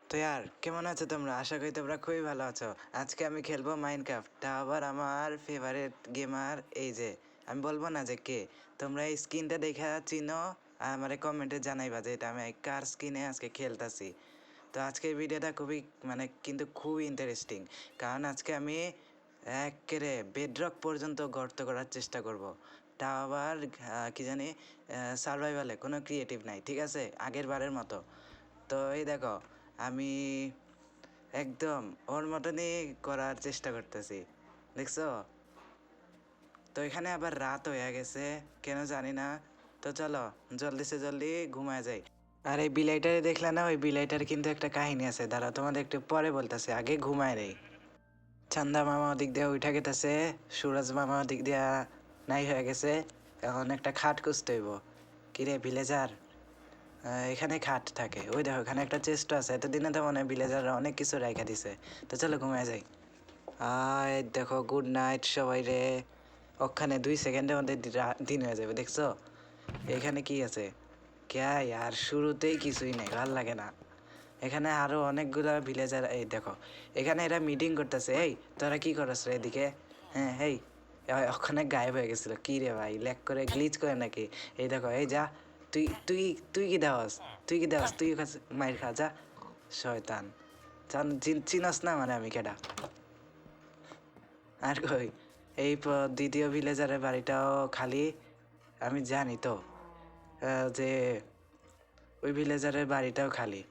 তো यार কেমন আছো তোমরা? আশা করি তোমরা খুবই ভালো আছো। আজকে আমি খেলবো মাইনক্রাফট, তা আবার আমার ফেভারিট গেমার এই যে, আমি বলবো না যে কে। তোমরা এই স্কিনটা দেখা চিনো, আমারে কমেন্টে জানাইবা যে এটা আমি কার স্কিনে আজকে খেলতাছি। তো আজকের ভিডিওটা খুবই কিন্তু খুবই ইন্টারেস্টিং, কারণ আজকে আমি একেবারে বেডরক পর্যন্ত গর্ত করার চেষ্টা করব। তা আবার কি জানি সার্ভাইভালে কোনো ক্রিয়েটিভ নাই, ঠিক আছে, আগের বারের মতো। তো এই দেখো, আমি একদম ওর মতনই করার চেষ্টা করতেছি, দেখছো? তো এখানে আবার রাত হয়ে গেছে, কেন জানি না। তো চলো জলদি সে জলদি ঘুমায় যাই। আর এই বিলাইটারে দেখলে না, ওই বিলাইটার কিন্তু একটা কাহিনী আছে, দাঁড়া তোমাদের একটু পরে বলতেছে, আগে ঘুমায় রে। চান্দা মামা ওদিক দিয়ে উঠা গেতেছে, সুরজ মামা ওদিক দিয়া নাই হয়ে গেছে। এখন একটা খাট খুঁজতে হইব। কিরে ভিলেজার, এখানে খাট থাকে, ওই দেখো এখানে একটা চেস্ট আছে, এতদিনে তো মনে হয় ভিলেজাররা অনেক কিছু রাইখা দিছে। তো চলো ঘুমায় যাই। দেখো, গুড নাইট সবাই রে। ওখানে 2 সেকেন্ডের মধ্যে দিন হয়ে যাবে, দেখছো? এখানে কি আছে? ক্যা আর শুরুতেই কিছুই নেই, ভাল লাগে না। এখানে আরো অনেকগুলা ভিলেজার, এই দেখো এখানে এরা মিটিং করতেছে। এই তোরা কি করছ রে এদিকে? হ্যাঁ, এই ওখানে গায়েব হয়ে গেছিল কি রে ভাই, ল্যাক করে গ্লিচ করে নাকি? এই দেখো, এই যা, তুই তুই তুই কি দেওয়াস? তুই মাইর খা যা, শয়তান। চিনস না মানে আমি কেডা? আর কই, এই দ্বিতীয় ভিলেজারের বাড়িটাও খালি, আমি জানি তো যে ওই ভিলেজারের বাড়িটাও খালি।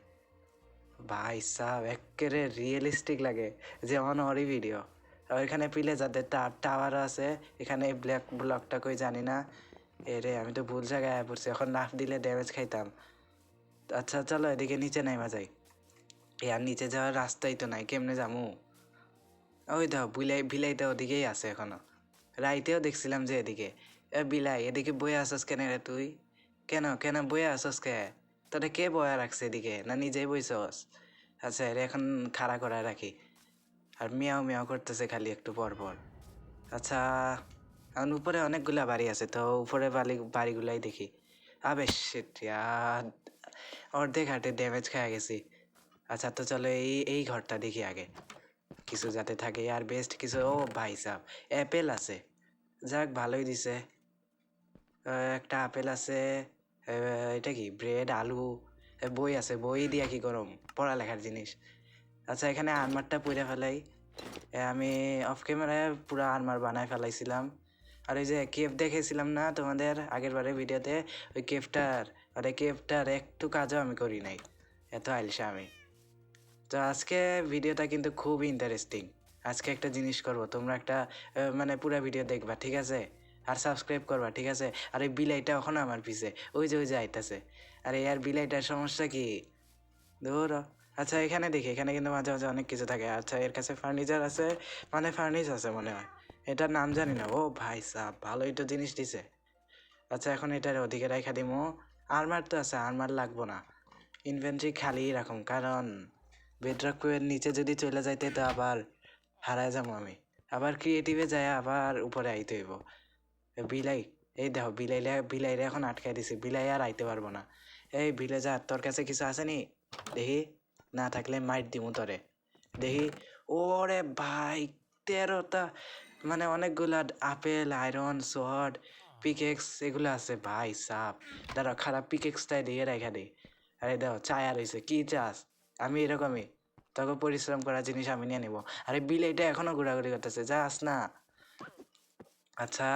ভাই সাব একেবারে রিয়েলিস্টিক লাগে, যেমন ওরই ভিডিও। আর এখানে পিলে যাদের টাওয়ার আছে, এখানে ব্ল্যাক ব্লকটা কই জানি না। এরে আমি তো ভুল জায়গায় পড়ছি, এখন লাফ দিলে ড্যামেজ খাইতাম। আচ্ছা চলো এদিকে নিচে নাইমা যাই। আর নিচে যাওয়ার রাস্তাই তো নাই, কেমনে যামু? ওই দাও বিলাইটা ওদিকেই আছে এখনো। রাইতেও দেখছিলাম যে এদিকে। বিলাই এদিকে বয়ে আসস কেন রে তুই? কেন কেন বয়ে আসস কে? তোরা কে বয়া রাখছে এদিকে, না নিজেই বইছস? আচ্ছা এর এখন খাড়া করায় রাখি। আর মিয়াও মিয়াও করতেছে খালি একটু পর পর। আচ্ছা, এখন উপরে অনেকগুলা বাড়ি আছে, তো উপরে বাড়িগুলাই দেখি। আবে শিট ইয়ার, অর্ধেক হাটে ড্যামেজ খেয়ে গেছি। আচ্ছা তো চলো এই ঘরটা দেখি আগে, কিছু যাতে থাকে আর বেস্ট কিছু। ও ভাই সাহ, অ্যাপেল আছে, যাক ভালোই দিছে। একটা আপেল আছে। এটা কি ব্রেড, আলু, বই আছে, বই দিয়া কি গরম, পড়ালেখার জিনিস। আচ্ছা এখানে আর্মারটা পুড়ে ফেলাই। আমি অফ ক্যামেরায় পুরো আর্মার বানায় ফেলাইছিলাম। আর ওই যে কেভ দেখেছিলাম না তোমাদের আগের বারের ভিডিওতে, ওই কেভটার একটু কাজও আমি করি নাই, এত আইলসা আমি। তো আজকে ভিডিওটা কিন্তু খুব ইন্টারেস্টিং। আজকে একটা জিনিস করব, তোমরা একটা পুরো ভিডিও দেখবা, ঠিক আছে? আর সাবস্ক্রাইব করবা, ঠিক আছে? আর এই বিলাইটা এখনো আমার পিছে, ওই যে আইতাছে। আরে ইয়ার বিলাইটার সমস্যা কি? ধর। আচ্ছা এখানে দেখি, এখানে কিন্তু মাঝে মাঝে অনেক কিছু থাকে। আচ্ছা এর কাছে ফার্নিচার আছে, ফার্নিচ আছে মনে হয়, এটার নাম জানি না। ও ভাই সাহ, ভালোই তো জিনিস দিছে। আচ্ছা এখন এটার ওদিকে রাখা দিমু। আর্মার তো আছে, আর্মার লাগবো না। ইনভেন্টরি খালি রাখুন, কারণ বেডরকের নিচে যদি চলে যাইতে তো আবার হারায় যাবো আমি। আবার ক্রিয়েটিভে যায় আবার উপরে আইতে হইব। বিলাই, এই দেখো বিলাইরে এখন আটকাই দিছি, বিলাই আর আইতে পারবো না। এই ভিলেজার, তোর কাছে কিছু আছে নি? দেখি, না থাকলে মাইট দিমু তরে। দেখি। ওরে ভাই, 13টা, অনেকগুলা আপেল, আয়রন, সোয়ার্ড, পিকেক্স এগুলো আছে ভাই সাপ। দাঁড়া খারাপ পিকেক্সটাই দিয়ে রেখা দিই। আরে দেখো চায়া রয়েছে, কি চাস? আমি এরকমই, তোকে পরিশ্রম করা জিনিস আমি নিয়ে নিবো। আরে বিলাইটা এখনো ঘোরাঘুরি করতেছে, যাস না। আচ্ছা,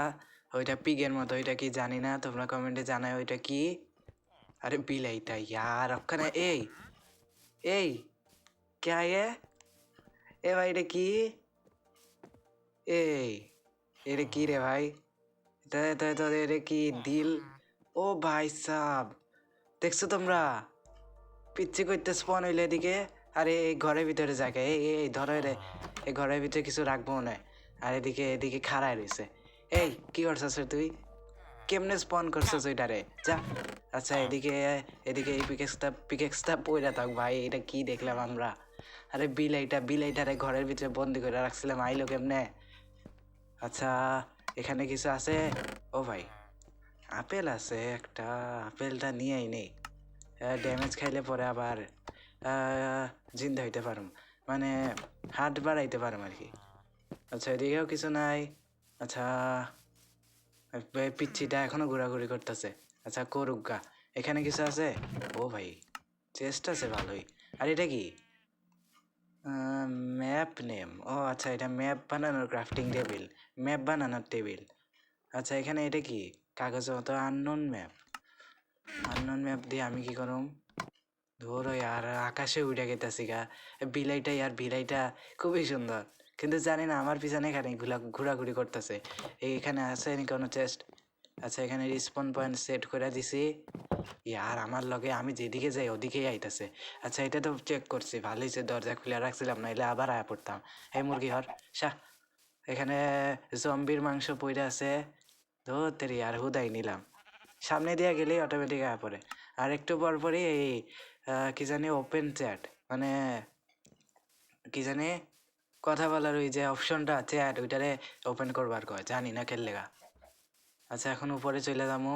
ওইটা পিগের মতো, ওইটা কি জানি না, তোমরা কমেন্টে জানাই ওইটা কি। আরে বিলাইটা ইয়ার ওখানে, এই এই কে এ? এ ভাই এটা কি? এই এটা কি রে ভাই? এটা কি দিল? ও ভাই সাব, দেখছো তোমরা? পিচ্ছি করতে স্পন হইলে এদিকে। আরে এই ঘরের ভিতরে জায়গা, এই এই ধরো রে, এই ঘরের ভিতরে কিছু রাখবো মনে হয়। আর এদিকে এদিকে খাড়ায় রয়েছে। এই কি করছিস রে তুই? কেমনে স্পন করছিস ওইটারে, যা। আচ্ছা এদিকে, এদিকে এই পিকেক্সটা পইরা থাক ভাই, এটা কি দেখলাম আমরা? আরে বিলাইটারে ঘরের ভিতরে বন্দি করে রাখছিলাম, আইলো কেমনে? আচ্ছা এখানে কিছু আছে। ও ভাই, আপেল আছে একটা, আপেলটা নিয়েই নেই, ড্যামেজ খাইলে পরে আবার জিন্দা হইতে পারুম, মানে হাত বাড়াইতে পারুম আর কি। আচ্ছা এদিকেও কিছু নাই। আচ্ছা পিচ্ছিটা এখনো ঘোরাঘুরি করতেছে। আচ্ছা করুক গা। এখানে কিছু আছে? ও ভাই চেষ্টা আছে ভালোই। আর এটা কি? Map name. ও আচ্ছা এটা ম্যাপ বানানোর ক্রাফটিং টেবিল, ম্যাপ বানানোর টেবিল। আচ্ছা এখানে এটা কি? কাগজের মতো আননোন ম্যাপ। আননোন ম্যাপ দিয়ে আমি কি করুম? ধরো আর আকাশে উঠে গেতেছি গা। বিলাইটা আর বিলাইটা খুবই সুন্দর, কিন্তু জানি না আমার পিছনে এখানে ঘোরাঘুরি করতেছে। এইখানে আছে নি কোনো চেস্ট? আচ্ছা এখানে রিসপন পয়েন্ট সেট করে দিছি। ইয়ার আমার লগে আমি যেদিকে যাই ওদিকেই আইতাছে। আচ্ছা এটা তো চেক করছি, ভালোই যে দরজা খুলে রাখছিলাম, নাইলে আবার আয়া পড়তাম। এই মুরগি হর শাহ। এখানে জম্বির মাংস পইরা আছে। ধরতেরি আর হুদাই নিলাম। সামনে দিয়ে গেলেই অটোমেটিক আয়া পড়ে। আর একটু পর পরই এই কি জানি ওপেন চ্যাট, মানে কি জানি কথা বলার ওই যে অপশনটা চ্যাট, ওইটারে ওপেন করবার কয়, জানি না খেললেগা। আচ্ছা এখন উপরে চলে যাবো।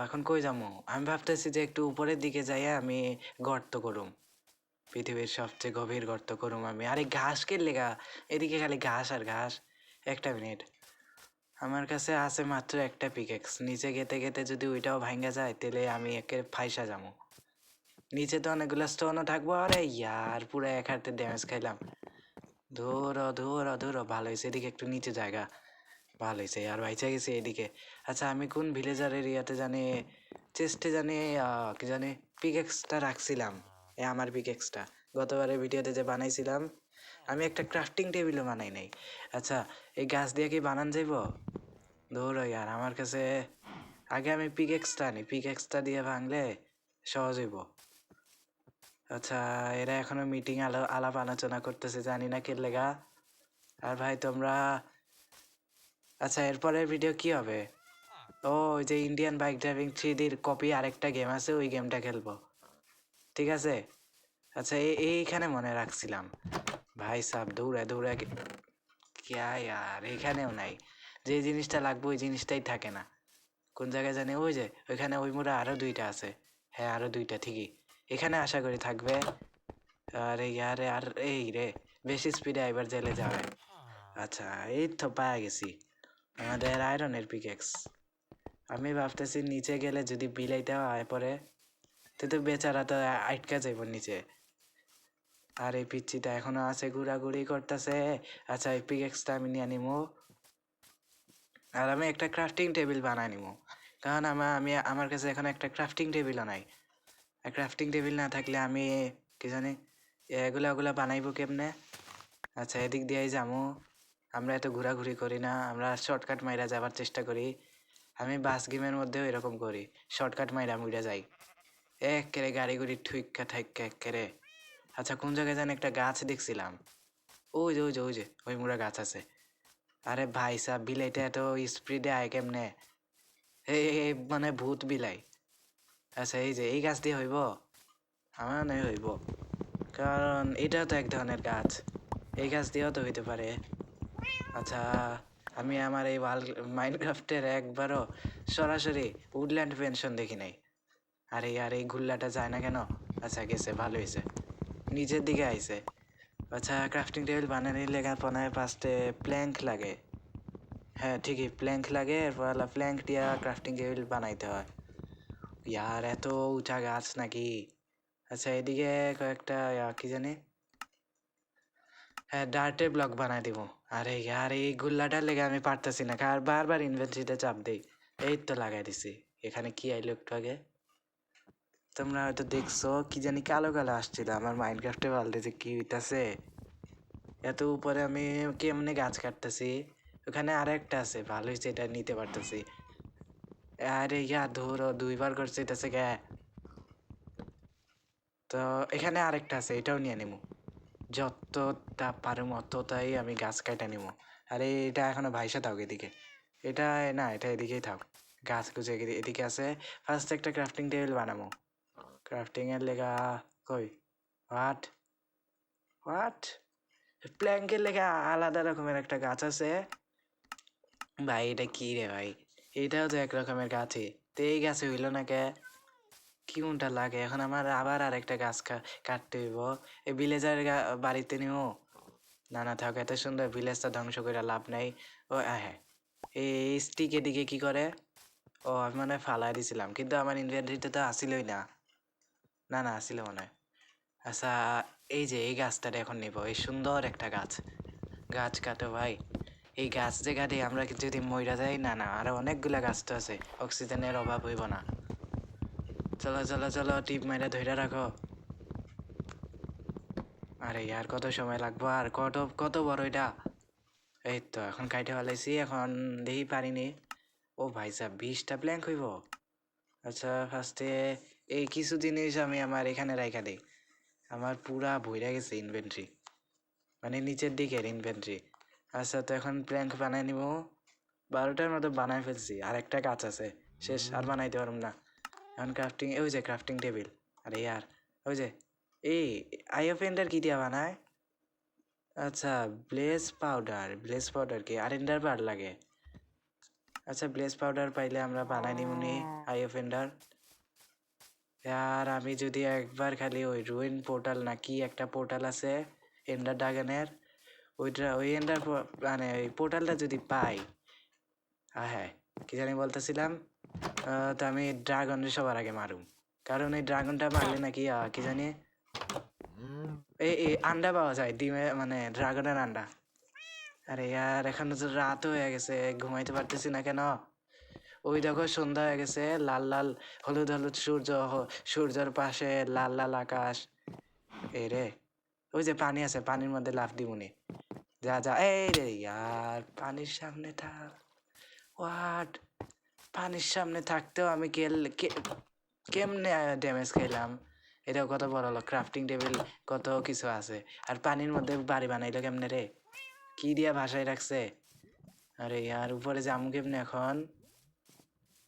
এখন কই যাবো? আমি ভাবতেছি যে একটু উপরের দিকে যাইয়া আমি গর্ত করুম, পৃথিবীর সবচেয়ে গভীর গর্ত করুম আমি। আরে ঘাস কে লেগা? এদিকে খালি ঘাস আর ঘাস। একটা মিনিট, আমার কাছে আছে মাত্র একটা পিকেক্স। নিচে গেতে গেতে যদি ওইটাও ভাঙ্গা যায় তাহলে আমি একে ফাইসা যাবো। নিচে তো অনেকগুলো স্টোনও থাকবো। আরে ইয়ার পুরো এক হাতে ড্যামেজ খাইলাম। ধরো ধরো ধরো, ভালো হয়েছে এদিকে একটু নিচে জায়গা, ভালো হয়েছে আর বাইচা গেছে এদিকে। আচ্ছা আমি কোন ভিলেজার এরিয়াতে জানি চেস্টে জানি কি জানি পিকেক্সটা রাখছিলাম। আমার পিকেক্সটা গতবারের ভিডিওতে যে বানাইছিলাম, আমি একটা ক্রাফটিং টেবিলও বানাই নাই। আচ্ছা এই গাছ দিয়ে কি বানান যাইব? ধরো ইয়ার আমার কাছে আগে আমি পিকেক্সটা আনি, পিকেক্সটা দিয়ে ভাঙলে সহজ হইব। আচ্ছা এরা এখনো মিটিং আলাপ আলোচনা করতেছে, জানি না কে লেগা। আর ভাই তোমরা, আচ্ছা এরপরের ভিডিও কি হবে? ও ওই যে ইন্ডিয়ান বাইক ড্রাইভিং 3Dর কপি আরেকটা গেম আছে, ওই গেমটা খেলবো, ঠিক আছে? আচ্ছা এইখানে মনে রাখছিলাম। ভাই সাব দৌড়ে দৌড়ে ক্যা ইয়ার, এখানেও নাই। যে জিনিসটা লাগবে ওই জিনিসটাই থাকে না। কোন জায়গায় জানি ওই যে ওইখানে ওই মোড়ে আরো দুইটা আছে। হ্যাঁ আরো দুইটা ঠিকই এখানে আশা করি থাকবে। আরে ইয়ারে আর এই রে, বেশি স্পিডে এবার জেলে যাবে। আচ্ছা এই তো পায়ে গেছি আমাদের আয়রনের পিকেক্স। আমি ভাবতেছি নিচে গেলে যদি বিলাইটাও আয় পড়ে তো বেচারা তো আটকা যাইব নিচে। আর এই পিচ্ছিটা এখনো আছে, ঘোরাঘুরি করতেছে। আচ্ছা এই পিকেক্সটা আমি নিয়ে নিবো। আর আমি একটা ক্রাফটিং টেবিল বানাই নিবো, কারণ আমার কাছে এখন একটা ক্রাফটিং টেবিলও নাই। ক্রাফটিং টেবিল না থাকলে আমি কি জানি এগুলা বানাইবো কেমনে? আচ্ছা এদিক দিয়েই যাবো। আমরা এত ঘোরাঘুরি করি না, আমরা শর্টকাট মাইরা যাবার চেষ্টা করি। আমি বাস গেমের মধ্যেও এরকম করি, শর্টকাট মাইরা মুইরা যাই একেরে গাড়ি গুড়ি ঠুইক্কা ঠাইক্কা একেরে। আচ্ছা কোন জায়গায় যেন একটা গাছ দেখছিলাম, ওই যে ওই যে ওই যে ওই মুড়া গাছ আছে। আরে ভাই সাহ বিলাইটা এত স্পিডে আয় কেমনে? এই মানে ভূত বিলাই। আচ্ছা এই যে এই গাছ দিয়ে হইব? আমার নয় হইব, কারণ এটাও তো এক ধরনের গাছ, এই গাছ দিয়েও তো হইতে পারে। আচ্ছা আমি আমার এই মাইনক্রাফটের একবারও সরাসরি উডল্যান্ড পেনশন দেখি নাই। আরে আর এই গুল্লাটা যায় না কেন? আচ্ছা গেছে, ভালো হয়েছে, নিচের দিকে আইছে। আচ্ছা ক্রাফটিং টেবিল বানানোর লেগে পনায় 5টে প্ল্যাঙ্ক লাগে। হ্যাঁ ঠিকই প্ল্যাঙ্ক লাগে, এরপর প্ল্যাঙ্ক দিয়া ক্রাফটিং টেবিল বানাইতে হয়। ইয়ার এত উঁচা গাছ নাকি? আচ্ছা এদিকে কয়েকটা কি জানি, হ্যাঁ ডার্টের ব্লক বানাই দিব। আরে ইয়ার এই গুল্লাটার লেগে আমি পারতেছি না, কার বারবার ইনভেন্টরিতে চাপ দেই। এই তো লাগাই দিছি। এখানে কি আইলো একটু আগে? তোমরা হয়তো দেখছো কি জানি কালো কালো আসছিল আমার মাইনক্রাফটে, বলতে যে কি হইতাছে এত উপরে আমি কেমনে গাছ কাটতেছি। ওখানে আরেকটা আছে, ভালো হয়েছে এটা নিতে পারতেছি। আরে ইয়া ধরো দুইবার করছে এটাছে গে। তো এখানে আরেকটা আছে, এটাও নিয়ে নিবো। যতটা পারুম অতটাই আমি গাছ কাটা নিবো। আরে এটা এখনো ভাইসা থাক এদিকে, এটা না এটা এদিকেই থাক। গাছ গুছে এদিকে আছে। ফার্স্ট একটা ক্রাফটিং টেবিল বানাবো। ক্রাফটিং এর লেগা কই হোয়াট হোয়াট প্ল্যাঙ্কের লেগা আলাদা রকমের একটা গাছ আছে। ভাই এটা কি রে ভাই? এটাও তো এক রকমের গাছই, তো এই গাছে হইলো না কে? কোনটা লাগে এখন আমার আবার আরেকটা গাছ কাটতে হইব এই ভিলেজার বাড়িতে নিও না না থাক এত সুন্দর ভিলেজটা ধ্বংস করে লাভ নাই ও হ্যাঁ এই স্টিক এদিকে কি করে ও আমি মনে হয় ফালাই দিছিলাম কিন্তু আমার ইনভেন্টরিতে তো আসিলই না না না আসিল মনে হয় আচ্ছা এই যে এই গাছটা এখন নিব এই সুন্দর একটা গাছ গাছ কাটো ভাই এই গাছ যে কাটে আমরা যদি মইরা যাই না না আরো অনেকগুলা গাছ তো আছে অক্সিজেনের অভাব হইব না চলো চলো চলো টিপ মেরে ধরে রাখো আরে ইয়ার কত সময় লাগবো আর কত কত বড় এটা এই তো এখন কাইটে ফেলাইছি এখন দেখি পারিনি ও ভাই সাহেব 20টা প্ল্যাঙ্ক হইব আচ্ছা ফার্স্টে এই কিছু জিনিস আমি আমার এখানে রাইখা দিই আমার পুরা ভইরা গেছে ইনভেন্টরি মানে নিচের দিকের ইনভেন্টরি আচ্ছা তো এখন প্ল্যাঙ্ক বানাই নিব 12টার মতো বানাই ফেলছি আর একটা কাজ আছে শেষ আর বানাইতে পারব না এখন ক্রাফটিং ওই যে ক্রাফটিং টেবিল আরে ইয়ার ওই যে এই আইওফেন্ডার কি দিয়া বানায় আচ্ছা ব্লেজ পাউডার কি আর এন্ডার বার লাগে আচ্ছা ব্লেজ পাউডার পাইলে আমরা বানাই নিমুনি আইওফেন্ডার আর আমি যদি একবার খালি ওই রুইন পোর্টাল না কি একটা পোর্টাল আছে এন্ডার ড্রাগনের ওই এন্ডার মানে ওই পোর্টালটা যদি পাই হ্যাঁ কি জানি বলতেছিলাম তো আমি ড্রাগনের সবার আগে মারুম কারণ এই ড্রাগনটা মারলে নাকি কি জানি এই আন্ডা পাওয়া যায় ডিমে মানে ড্রাগনের আন্ডা আরে ইয়ার এখন তো রাত হয়ে গেছে ঘুমাইতে পারতেছি না কেন ওই দেখো সন্ধ্যা হয়ে গেছে লাল লাল হলুদ হলুদ সূর্যের পাশে লাল লাল আকাশ এই রে ওই যে পানি আছে পানির মধ্যে লাফ দিমুনি যা যা এই রে ইয়ার পানির সামনে থাক হোয়াট পানির সামনে থাকতেও আমি কেমনে ড্যামেজ খেলাম এটাও কত বড় হলো ক্রাফটিং টেবিল কত কিছু আছে আর পানির মধ্যে বাড়ি বানাইলো কেমনে রে কি দিয়া ভাসায় রাখছে আরে ইয়ার উপরে যামু কেমনে এখন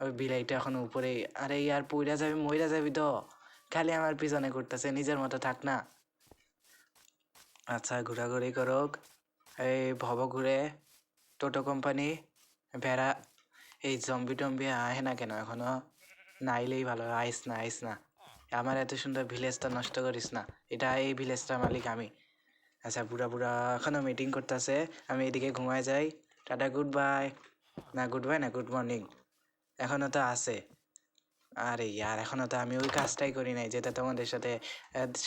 ওই বিলাইটা এখন উপরে আরে ইয়ার পইরা যাবি মইরা যাবি তো খালি আমার পিছনে করতেছে নিজের মতো থাক না আচ্ছা ঘোরাঘুরি করুক এই ভব ঘুরে টোটো কোম্পানি ভেড়া এই জম্বি টম্বি আহে না কেন এখনো না আইলেই ভালো আইস না আইস না আমার এত সুন্দর ভিলেজটা নষ্ট করিস না এটা এই ভিলেজটার মালিক আমি আচ্ছা বুড়া বুড়া এখনো মিটিং করতেছে আমি এদিকে ঘুমায় যাই টাটা গুড বাই না গুড বাই না গুড মর্নিং এখনো তো আছে আরে ইয়ার এখনো তো আমি ওই কাজটাই করি নাই যেটা তোমাদের সাথে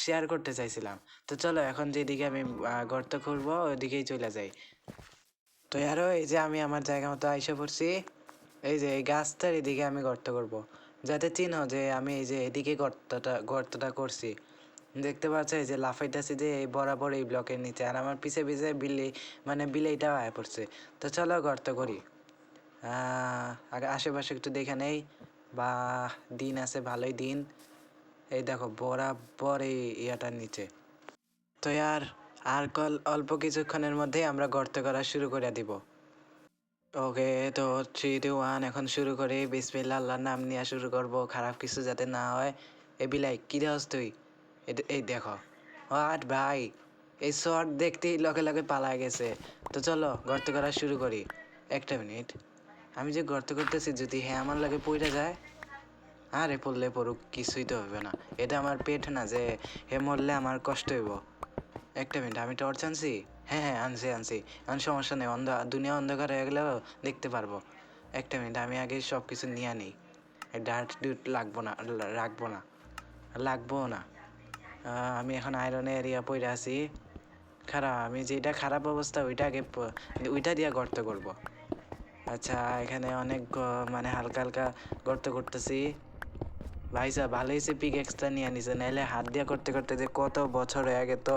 শেয়ার করতে চাইছিলাম তো চলো এখন যেদিকে আমি গর্ত করবো ওইদিকেই চলে যাই তো আরো এই যে আমি আমার জায়গা মতো আইসা পড়ছি এই যে এই গাছটার এদিকে আমি গর্ত করব যাতে চিনো যে আমি এই যে এদিকে গর্তটা করছি দেখতে পাচ্ছ এই যে লাফাইতেছি যে এই বরাবর এই ব্লকের নিচে আর আমার পিছে পিছে মানে বিলেইটাও আয়া পড়ছে তো চলো গর্ত করি আগে আশেপাশে একটু দেখে নেই বা দিন আছে ভালোই দিন এই দেখো বরাবর এই ইয়াটার নিচে তো আর অল্প কিছুক্ষণের মধ্যেই আমরা গর্ত করা শুরু করে দিব ওকে তো 3 2 1 এখন শুরু করি বিসমিল্লাহ আল্লাহর নাম নিয়ে শুরু করব খারাপ কিছু যাতে না হয় এ বিলাই কি দেওয়াস তুই এই দেখো হোয়াট ভাই এই শর্ট দেখতেই লগে লগে পালা গেছে তো চলো গর্ত করা শুরু করি একটা মিনিট আমি যে গর্ত করতেছি যদি হ্যাঁ আমার লাগে পইরা যায় আরে পড়লে পড়ুক কিছুই তো হবে না এটা আমার পেট না যে হে মরলে আমার কষ্ট হইব একটা মিনিট আমি টর্চ আনছি হ্যাঁ হ্যাঁ আনছি সমস্যা নেই দুনিয়া অন্ধকার হয়ে গেলেও দেখতে পারবো একটা মিনিট আমি আগে সব কিছু নিয়ে নিই ডার্ট ডিউট লাগবো না আমি এখন আয়রনের এরিয়া পড়ে আছি আমি যেটা খারাপ অবস্থা ওইটা দিয়ে গর্ত করব আচ্ছা এখানে অনেক মানে হালকা হালকা গর্ত করতেছি ভাই সাহেব ভালো হয়েছে পিক এক্সট্রা নিয়ে নিছে নাহলে হাত দিয়ে করতে করতে যে কত বছর হয়ে গেত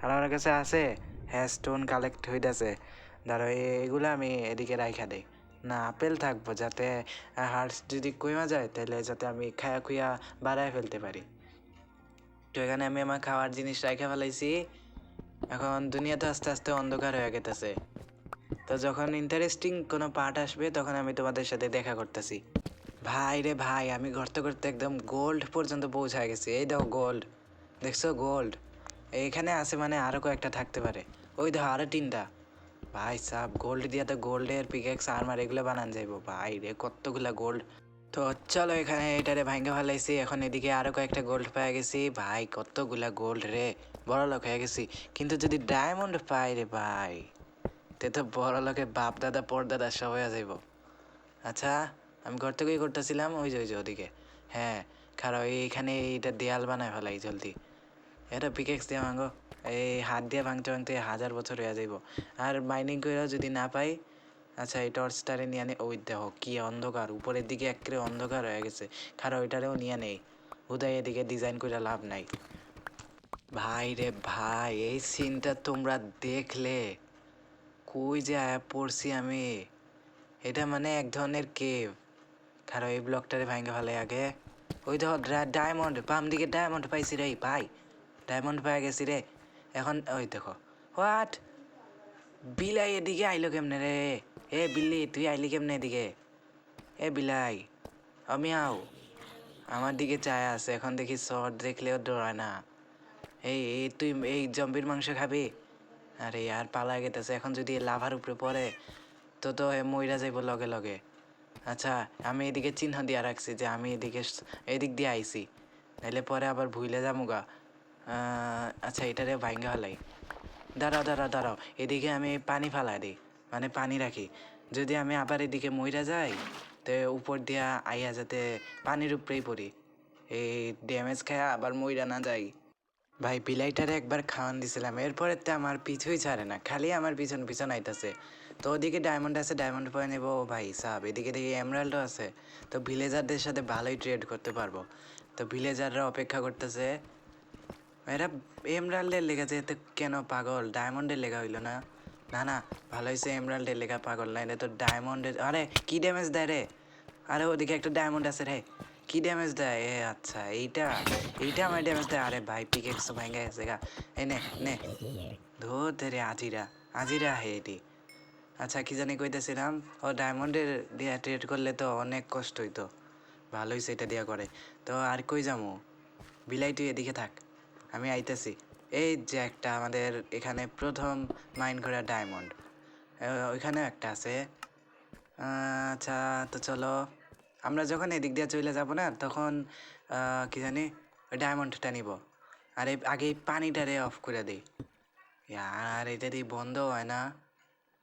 আর আমার কাছে আছে হ্যাঁ স্টোন কালেক্ট হইতেছে ধরো এগুলো আমি এদিকে রাইখা দিই না আপেল থাকবো যাতে হার্টস যদি কমা যায় তাহলে যাতে আমি খায়া খুয়া বাড়ায় ফেলতে পারি তো এখানে আমি আমার খাওয়ার জিনিস রাইখা ফেলাইছি এখন দুনিয়া তো আস্তে আস্তে অন্ধকার হয়ে গেতেছে তো যখন ইন্টারেস্টিং কোনো পার্ট আসবে তখন আমি তোমাদের সাথে দেখা করতেছি ভাই রে ভাই আমি গর্ত করতে একদম গোল্ড পর্যন্ত পৌঁছায় গেছি এই দেখো গোল্ড দেখছো গোল্ড এইখানে আছে মানে আরো কয়েকটা থাকতে পারে ওই দেখো আরো 3টা ভাই সাব গোল্ড দিয়া তো গোল্ডের পিকেক্স আর্মার এগুলো বানান যাইবো ভাই রে কতগুলা গোল্ড তো চলো এখানে এটারে ভাঙ্গা ফেলাইছি, এখন এদিকে আরো কয়েকটা গোল্ড পেয়ে গেছি। ভাই কতগুলা গোল্ড রে, বড় লোক হয়ে গেছি। কিন্তু যদি ডায়মন্ড পাই রে ভাই, তে তো বড় লোকের বাপ দাদা পরদাদা সব হয়ে যাইব। আচ্ছা, আমি ঘর থেকেই করতেছিলাম, ওই যে ওদিকে। হ্যাঁ, কারণ এইখানে এইটা দেয়াল বানায় ফেলাই জলদি। এটা পিকেক্স দিয়ে ভাঙো, এই হাত দিয়ে ভাঙতে ভাঙতে 1000 বছর হয়ে যাইব। আর মাইনিং করে যদি না পাই, আচ্ছা এই টর্চটারে নিয়ে নে। ওই দেখো কি অন্ধকার, উপরের দিকে একেবারে অন্ধকার হয়ে গেছে। কারণ ওইটারেও নিয়ে নেই, হুদাই এদিকে ডিজাইন করে লাভ নাই। ভাই রে ভাই, এই সিনটা তোমরা দেখলে কই যে আয়া পড়ছি আমি। এটা মানে এক ধরনের কেভ। কারণ এই ব্লকটারে ভাঙে ফেলে আগে। ওই দেখো ডায়মন্ড, বাম দিকে ডায়মন্ড পাইছি রে ভাই, ডায়মন্ড পেয়ে গেছি রে। এখন ওই দেখো, হোয়াট, বিলাই এদিকে আইলো কেমনে রে? এ বিল্লি, তুই আইলি কেমনে এদিকে? এ বিলাই, আমি আও, আমার দিকে চায় আছে। এখন দেখি শর্ট দেখলেও ডরায় না। এই তুই এই জম্বির মাংস খাবি? আরে ইয়ার পালা গেতেছে, এখন যদি লাভার উপরে পড়ে তো এ মইরা যাইব লগে লগে। আচ্ছা, আমি এদিকে চিহ্ন দিয়া রাখছি যে আমি এদিক দিয়ে আইছি, নাইলে পরে আবার ভুলে যামুগা। আচ্ছা, এটারে ভাঙ্গা হলাই। দাঁড়াও দাঁড়াও দাঁড়াও, এদিকে আমি পানি ফালাই দিই, মানে পানি রাখি। যদি আমি আবার এদিকে মইরা যাই, তো উপর দিয়া আইয়া যাতে পানির উপরেই পড়ি, এই ড্যামেজ খায় আবার মইরা না যাই। ভাই বিলাইটারে একবার খাওয়ান দিছিলাম, এরপরে তো আমার পিছুই ছাড়ে না, খালি আমার পিছন পিছন আইতাছে। তো ওদিকে ডায়মন্ড আছে, ডায়মন্ড পয়ে নেবো। ও ভাই সাব, এদিকে দেখি এমরাল্ডও আছে। তো ভিলেজারদের সাথে ভালোই ট্রেড করতে পারবো। তো ভিলেজাররা অপেক্ষা করতেছে। এরা এমরাল্ডের লেগে যেতে কেন পাগল, ডায়মন্ডের লেগা হইলো না? না না, ভালো হয়েছে এমরাল্ডের লেগা পাগল, না এটা তো ডায়মন্ডের। আরে কি ড্যামেজ দেয় রে? আরে ওদিকে একটা ডায়মন্ড আছে রে, কি ড্যামেজ দেয়? এ আচ্ছা, এইটা এইটা আমার ড্যামেজ দেয়। আরে ভাই পিকেক্স তো ভেঙে গেছে গা। এ নে নে, ধরতে রে আজিরা, আজিরা হে এটি। আচ্ছা, কি জানি কইতেছিলাম, ও ডায়মন্ডের দিয়া ট্রেড করলে তো অনেক কষ্ট হইতো, ভালো হয়েছে এটা দিয়া করে। তো আর কই যামু? বিলাই তুই এদিকে থাক, আমি আইতেছি। এই যে একটা আমাদের এখানে প্রথম মাইন করা ডায়মন্ড, ওইখানেও একটা আছে। আচ্ছা, তো চলো, আমরা যখন এদিক দিয়ে চলে যাব না, তখন কি জানি ওই ডায়মন্ডটা নিব। আর এই আগে এই পানিটারে অফ করে দিই। আর এটা দিয়ে বন্ধ হয় না।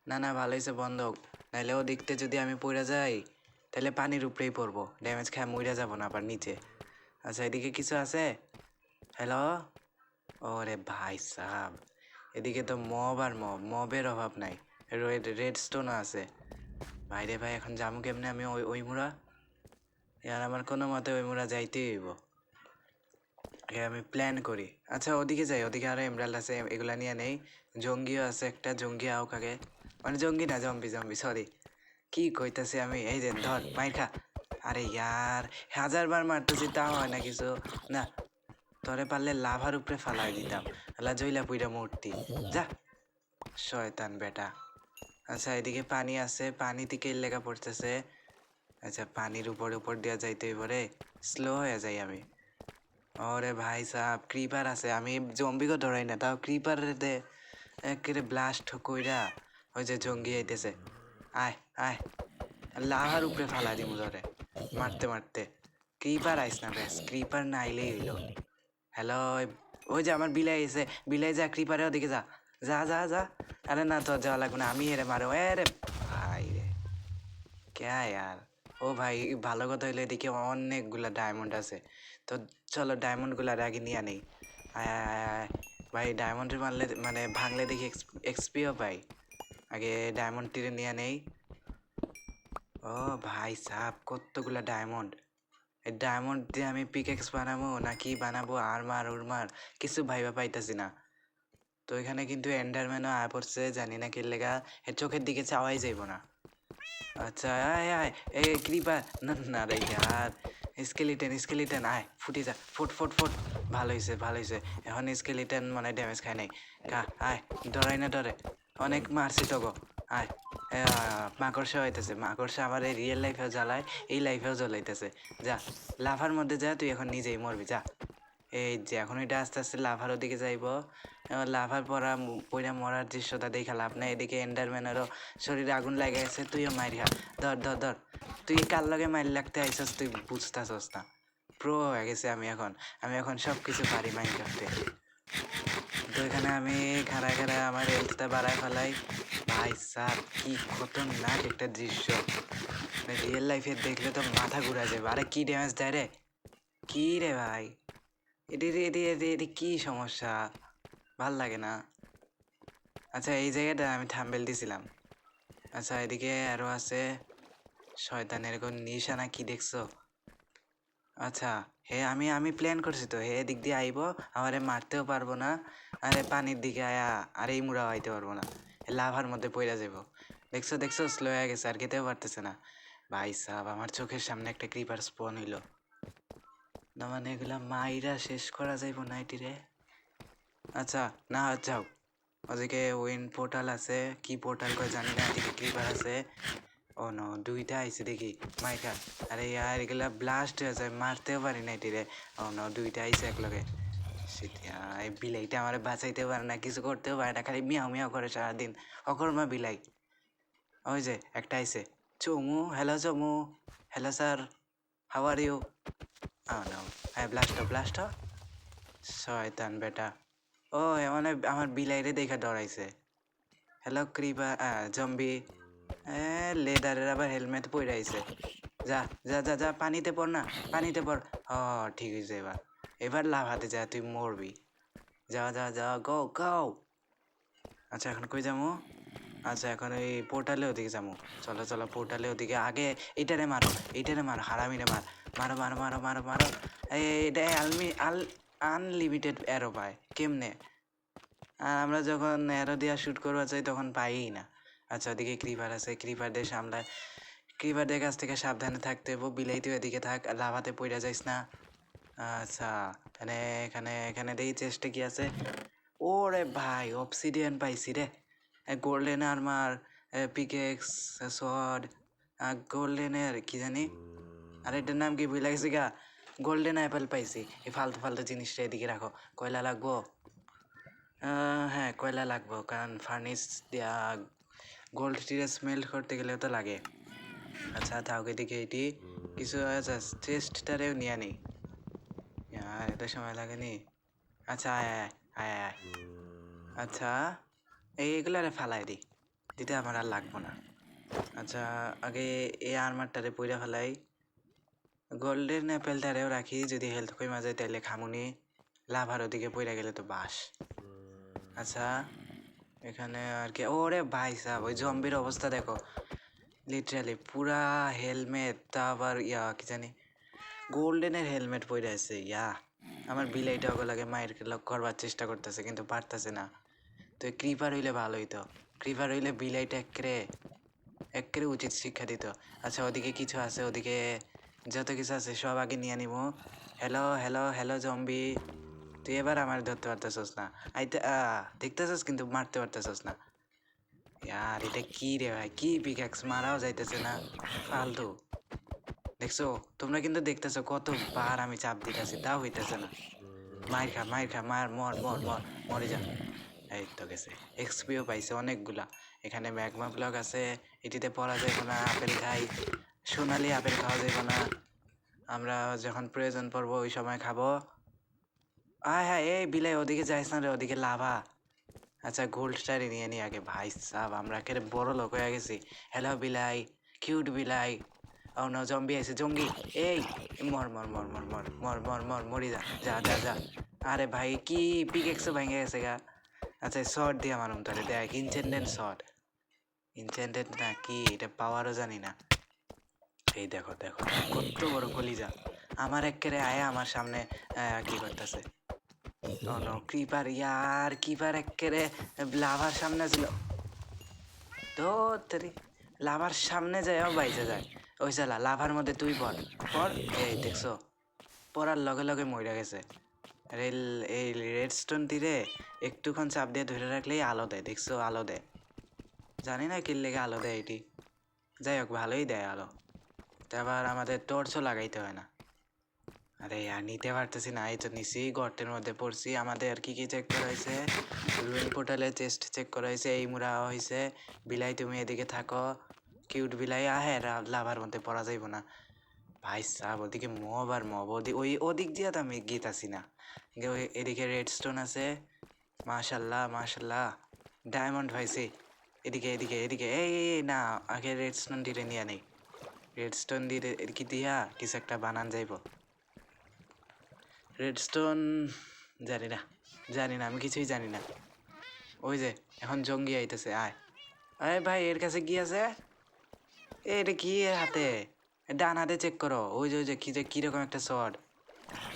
না না, ভালো হয়েছে বন্ধ হোক, নাহলে ও দেখতে যদি আমি পড়ে যাই, তাহলে পানির উপরেই পড়বো, ড্যামেজ খেয়ে মরে যাবো না আবার নিচে। আচ্ছা, এদিকে কিছু আছে? হ্যালো? ওরে ভাই সাব, এদিকে তো মব আর মবের অভাব নাই। রেড স্টোনও আছে। ভাই রে ভাই, এখন যামু কেমনে আমি ওই মুড়া? আর আমার কোনো মতে ওই মুড়া যাইতেই হইব। আমি প্ল্যান করি। আচ্ছা, ওদিকে যাই, ওদিকে আরো এমরাল্ড আছে, এগুলা নিয়ে নেই। জঙ্গিও আছে একটা, জঙ্গি আও কাকে, মানে জঙ্গি না, জম্বি জম্বি, সরি। কি কইতাছি আমি, এই যে ধর মাইর খা। আরে ইয়ার, 1000 বার মারতেছি তাও হয় না কিছু। না, তোরে পারলে লাভার উপরে ফালাই দিতাম, আল্লাহ জইলা পুইরা মূর্তি। যা, শয়তান বেটা। আচ্ছা, এদিকে পানি আছে, পানি থেকে লেখা পড়তেছে। আচ্ছা, পানির উপর দিয়া যাইতে হইব রে, স্লো হয়ে যাই আমি। ওরে ভাই সাব, ক্রিপার আছে, আমি জম্বিকে ধরাই না, তাও ক্রিপার দে একেবারে ব্লাস্ট কইরা। ওই যে জঙ্গি আইতেছে, আয় আয়, লাভার উপরে ফালা দিমু ধরে মারতে মারতে। ক্রিপার আইস না, ব্যাস ক্রিপার না আইলেই হইলো। হ্যালো, ওই যে আমার বিলাই এসে, বিলাই যা, ক্রিপারের ওদিকে যা, যা যা যা। আরে না, তোর যাওয়া লাগবে না, আমি এরে মারো। এরে ভাই রে, ক্যা यार। ও ভাই, ভালো কথা হইলো এদিকে অনেকগুলা ডায়মন্ড আছে। তো চলো ডায়মন্ডগুলা আগে নিয়ে নেই। আয় আয় আয় আয়। ভাই ডায়মন্ডের মারলে মানে ভাঙলে দেখি এক্সপিও পাই, আগে ডায়মন্ড টিরে নিয়ে নেই। ও ভাই সাব, কতগুলা ডায়মন্ড! এই ডায়মন্ড দিয়ে আমি পিকেক্স বানাবো নাকি বানাবো আরমার উরমার, কিছু ভাইবা পাইতাছি না। তো এখানে কিন্তু এন্ডারম্যানও আয় পড়ছে, জানি না কি লেগা, এর চোখের দিকে চাওয়াই যাইব না। আচ্ছা, আয় আয়, এই ক্রিপার, না না রে ইয়ার, স্কেলিটন স্কেলিটন, আয় ফুটি যা, ফুট ফুট ফুট। ভালো হয়েছে ভালো হয়েছে, এখন স্কেলিটন মানে ড্যামেজ খায় নাই। আয়, ডরাই না ডরে, অনেক মারছি তো গো। আয়, মাকড়সা হইতেছে, মাকড়সা আমার এই রিয়েল লাইফেও জ্বালায়, এই লাইফেও জ্বলাইতেছে। যা, লাভার মধ্যে যা, তুই এখন নিজেই মরবি, যা। এই যে এখন এটা আস্তে আস্তে লাভার ওদিকে যাইব। এবার লাভার পইরা মরার দৃশ্যটা দেখা লাভ নাই। এদিকে এন্ডারম্যানেরও শরীরে আগুন লাগে গেছে, তুইও মাইর খা। ধর ধর ধর, তুই কার লগে মাইর লাগতে আইসস তুই বুঝতাছস না। প্রো হয়ে গেছে আমি এখন সব কিছু পারি মাইনক্রাফটে। তো এখানে আমি খাড়ায় খাড়ায় আমার হেলথটা বাড়ায় ফেলাই। ভাই স্যার কি খতরনাক একটা দৃশ্য, রিয়েল লাইফে দেখলে তো মাথা ঘুরা যাবে। আরে কি ড্যামেজ দেয় রে, কি রে ভাই, এটি কি সমস্যা, ভাল লাগে না। আচ্ছা এই জায়গাটা আমি থাম্বেল দিছিলাম। আচ্ছা এদিকে আরো আছে শয়তানের কোন নিশানা কি দেখছো? আচ্ছা হে আমি প্ল্যান করছি তো, হে এদিক দিয়ে আইব, আমারে মারতেও পারবো না, আরে পানির দিকে আয়া আর এই মুড়াও আইতে পারবো না, লাভার মধ্যে পইরা যাবো। দেখছো দেখছো স্লো হয়ে গেছে, আর খেতেও পারতেছে না। ভাই সাহেব আমার চোখের সামনে একটা ক্রিপার স্পন হইলো না, মানে এগুলা মাইরা শেষ করা যাইব না এটি রে। আচ্ছা না যাও, ওদিকে উইন পোর্টাল আছে, কি পোর্টাল কয় জানি না, এদিকে ক্রিপার আছে। ও নো দুইটা আইছে দেখি, মাইকা। আরে ইয়ার এগুলা ব্লাস্ট হয়ে যায়, মারতেও পারি না এটি রে। ও নো দুইটা আইছে একলগে। এই বিলাইটা আমার বাঁচাইতে পারে না, কিছু করতেও পারে না, খালি মিয়াও মিয়াও করে সারাদিন, অকর্মা বিলাই। ওই যে একটা আইছে, চমু, হ্যালো চমু, hello sir, how are you? Oh no, হ্যাঁ ব্লাস্ট শয়তান বেটা। ও মানে আমার বিলাইরে দেখে ডরাইছে। হ্যালো ক্রিপার জম্বি, লেদারের আবার হেলমেট পইরাইছে। যা যা যা যা পানিতে পড় না, পানিতে পড়। হ ঠিক হয়েছে, এবার এবার লাভাতে যা, তুই মরবি। যা যা যা, গো গো। আচ্ছা এখন কই যাবো? আচ্ছা এখন এই পোর্টালে ওদিকে যাবো। চলো চলো পোর্টালে ওদিকে, আগে এইটারে মারো, হারামিরে মারো মারো মারো মারো মারো। এটা আনলিমিটেড অ্যারো পায় কেমনে? আর আমরা যখন অ্যারো দিয়া শুট করবা চাই তখন পাইই না। আচ্ছা ওদিকে ক্রিপার আছে, ক্রিপারদের সামলায়, ক্রিপারদের কাছ থেকে সাবধানে থাকতে হবো। বিলাই তুই এদিকে থাক, লাভাতে পইরা যাইস না। আচ্ছা এখানে এখানে এখানে দেখি চেষ্টা কি আছে। ওরে ভাই অবসিডিয়ান পাইছি রে, গোল্ডেন আর্মার, পিকেক্স, সড, গোল্ডেনের কি জানি, আর এটার নাম কি ভুলে গেছি গা। গোল্ডেন অ্যাপেল পাইছি। এই ফালতু ফালতু জিনিসটা এদিকে রাখো। কয়লা লাগবো? হ্যাঁ কয়লা লাগবো, কারণ ফার্নিস দিয়া গোল্ড টিরে স্মেল্ট করতে গেলেও তো লাগে। আচ্ছা থাক এদিকে এটি কিছু, আচ্ছা চেস্টটারেও নিয়ে নিই, আর এত সময় লাগেনি। আচ্ছা আয় আয় আয় আয় আয়। আচ্ছা এইগুলারে ফালাই দিতে আমার আর লাগবো না। আচ্ছা আগে এই আর্মারটারে পইরা ফেলাই, গোল্ডেন অ্যাপেলটারেও রাখি, যদি হেলথ কমে যায় তাইলে খামুনি, লাভার ওদিকে পইরা গেলে তো বাস। আচ্ছা এখানে আর কি, ওরে ভাই সাহেব ওই জম্বির অবস্থা দেখো, লিটারালি পুরা হেলমেট, তা আবার কি জানি গোল্ডেনের হেলমেট পরে আছে। আমার বিলাইটা ওগুলাকে মায়ের করবার চেষ্টা করতেছে কিন্তু পারতেছে না। তো ক্রিপার হইলে ভালো হইতো, ক্রিপার হইলে বিলাইটা একেবারে উচিত শিক্ষা দিত। আচ্ছা ওদিকে কিছু আছে, ওদিকে যত কিছু আছে সব আগে নিয়ে নিবো। হ্যালো হ্যালো হ্যালো জম্বি, তুই এবার আমার ধরতে পারতেছস না, দেখতেছস কিন্তু মারতে পারতেছস না। এটা কি রে ভাই, কি পিক্যাক্স মারাও যাইতেছে না, ফালতু। দেখছো তোমরা কিন্তু দেখতেছো কতবার আমি চাপ দিতেছি তাও হইতেছে না। মার খা মার, মর মরে যা। এই তো গেছে, এক্সপিও পাইছে অনেকগুলা। এখানে ম্যাগমা ব্লক আছে, এটিতে পড়া যাইব না, আপেল খাই, সোনালি আপেল খাওয়া যাইব না, আমরা যখন প্রয়োজন পড়বো ওই সময় খাবো। হ্যাঁ এই বিলাই ওদিকে যাইস না রে, ওদিকে লাভা। আচ্ছা গোল্ড স্টারই নিয়ে নি আগে। ভাই সাব আমরা একেবারে বড় লোক হয়ে গেছি। হ্যালো বিলাই, কিউট বিলাই। ও নো জম্বি আছে, জঙ্গি। এই মরি যা যা যা যা। আরে ভাই কি পিকেক্সও ভেঙে গেছে গা। আচ্ছা শর্ট দিয়ে মারুম তাহলে, দেখ ইনচেন্ডেন্ট শর্ট, ইনচেন্ডেন্ট না কি এটা পাওয়ারও জানি না। এই দেখো দেখো কত বড় কলিজা, আমার একেবারে আয়া আমার সামনে কি করতেছে। ও নো ক্রিপার, ক্রিপার একেবারে লাভার সামনে ছিল। ধরি লাভার সামনে যায়ও বাইচে যায়। ওই চালা লাভার মধ্যে তুই পর। এই দেখছো পড়ার লগে লগে মইরা গেছে। রেল এই রেডস্টোন তীরে একটুক্ষণ চাপ দিয়ে ধরে রাখলেই আলো দেয়, দেখছো আলো দেয়, জানি না কিল লেগে আলো দেয় এটি, যাই হোক ভালোই দেয় আলো। তো আবার আমাদের টর্চও লাগাইতে হয় না। আরে আর নিতে পারতেছি না, এই তো নিছি, গর্তের মধ্যে পড়ছি। আমাদের আর কি কি চেক করা হয়েছে? রুইন পোর্টালে চেস্ট চেক করা হয়েছে, এই মুড়া হয়েছে। বিলাই তুমি এদিকে থাকো, কিউট বিলাই। আহে লাভার মধ্যে পড়া যাইব না ভাই সাব। ওদিকে মব আর মব, ওদিক দিয়ে তো আমি গীতাছি না। এদিকে রেড স্টোন আছে, মাশাল্লাহ মাশাল্লাহ। ডায়মন্ড পাইছি। এদিকে এদিকে এদিকে, এই না, আগে রেড স্টোন দিয়ে নিয়ে নেই। রেড স্টোন দিয়ে কি দিয়া কিছু একটা বানান যাইব। রেডস্টোন জানি না, জানি না, আমি কিছুই জানি না। ওই যে এখন জঙ্গি আইতেছে, আয়। আরে ভাই এর কাছে কি আছে? এটা কি এর হাতে? ডান হাতে চেক করো, ওই যে কি যে কিরকম একটা শট।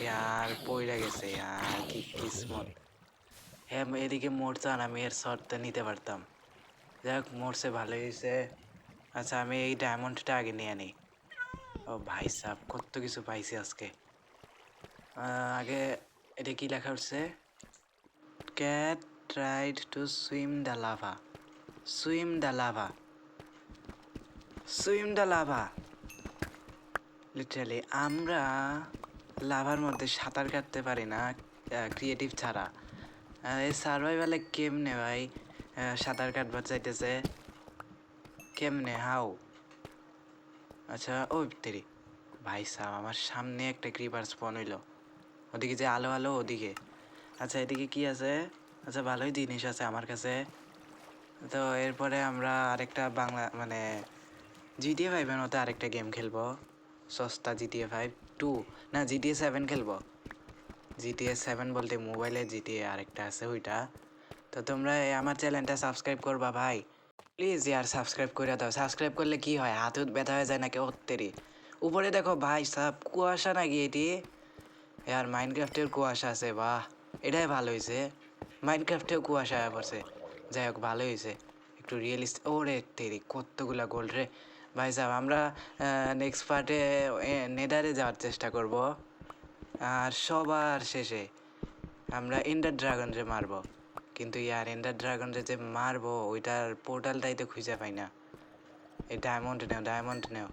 ইয়ার পইরা গেছে, ইয়ার কি কিসমত। হ্যাঁ এদিকে মরতো আর আমি এর শটটা নিতে পারতাম। যাই হোক মরছে, ভালোই হয়েছে। আচ্ছা আমি এই ডায়মন্ডটা আগে নিয়ে নিই। ও ভাই সাহ, কত কিছু পাইছি আজকে। আগে এটা কি লেখা উঠছে? Cat tried to swim the lava. Swim the lava. Swim the lava. Literally আমরা লাভার মধ্যে সাঁতার কাটতে পারি না ক্রিয়েটিভ ছাড়া। এই সার্ভাইভালে কেমনে ভাই সাঁতার কাটবার চাইতেছে? কেমনে, হাউ? আচ্ছা ওই তেরি ভাই সাহ, আমার সামনে একটা ক্রিপার স্পন হইলো। ওদিকে যে আলো আলো ওদিকে। আচ্ছা এদিকে কি আছে? আচ্ছা ভালোই জিনিস আছে আমার কাছে। তো এরপরে আমরা আরেকটা বাংলা মানে জিটিএ 5-এর মতো আরেকটা গেম খেলবো, সস্তা জিটিএ 5 2, না জিটিএ 7 খেলবো। জিটিএ 7 বলতে মোবাইলে জিটিএ আরেকটা আছে ওইটা। তো তোমরা আমার চ্যানেলটা সাবস্ক্রাইব করবা ভাই, প্লিজ ইয়ার সাবস্ক্রাইব করে দাও। সাবস্ক্রাইব করলে কি হয়, হাত হুত ব্যথা হয়ে যায় নাকি? ওত্তেরি উপরে দেখো ভাই সব কুয়াশা নাকি এটি? ইয়ার মাইনক্রাফটের কুয়াশা আছে, বাহ এটাই ভালো হয়েছে। মাইনক্রাফটেও কুয়াশা হয়ে পড়ছে। যাই হোক ভালো হয়েছে, একটু রিয়েলিস্ট। ওরে তেরি কতগুলা গোল্ড রে ভাই সাহেব। আমরা নেক্সট পার্টে নেদারে যাওয়ার চেষ্টা করব, আর সবার শেষে আমরা এন্ডার ড্রাগনরে মারবো। কিন্তু ইয়ার এন্ডার ড্রাগনরে যে মারবো ওইটার পোর্টালটাই তো খুঁজে পাই না। এই ডায়মন্ড নেও, ডায়মন্ড নেও।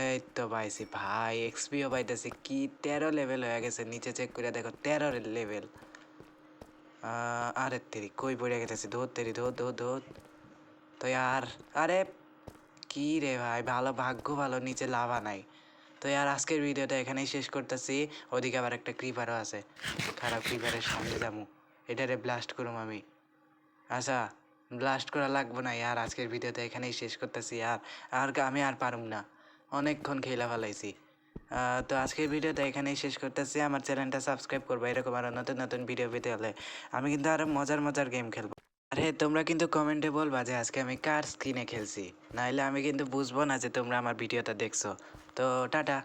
এই তো পাইছি ভাই, এক্সপিও পাইতেছি। কি 13 লেভেল হয়ে গেছে, নিচে চেক করে দেখো 13 লেভেল। আরে তেরি কই পড়ে গেতেছি, ধর তেরি ধর ধর ধর। তো আর আরে কি রে ভাই, ভালো ভাগ্য ভালো নিচে লাভা নাই। তো আর আজকের ভিডিওটা এখানেই শেষ করতেছি। ওদিকে আবার একটা ক্রিপারও আছে, খারাপ ক্রিপারের সামনে যাবো, এটারে ব্লাস্ট করুম আমি। আচ্ছা ব্লাস্ট করা লাগবো না ইয়ার, আজকের ভিডিওটা এখানেই শেষ করতেছি। আমি আর পারুম না, অনেকক্ষণ খেলা ফেলাইছি। তো আজকের ভিডিওটা এখানেই শেষ করতেছি। আমার চ্যানেলটা সাবস্ক্রাইব করবো এরকম আরও নতুন নতুন ভিডিও পেতে হলে। আমি কিন্তু আরও মজার মজার গেম খেলবো। আরে তোমরা কিন্তু কমেন্টে বলবা যে আজকে আমি কার স্ক্রিনে খেলছি, নাইলে আমি কিন্তু বুঝবো না যে তোমরা আমার ভিডিওটা দেখছো। তো টাটা।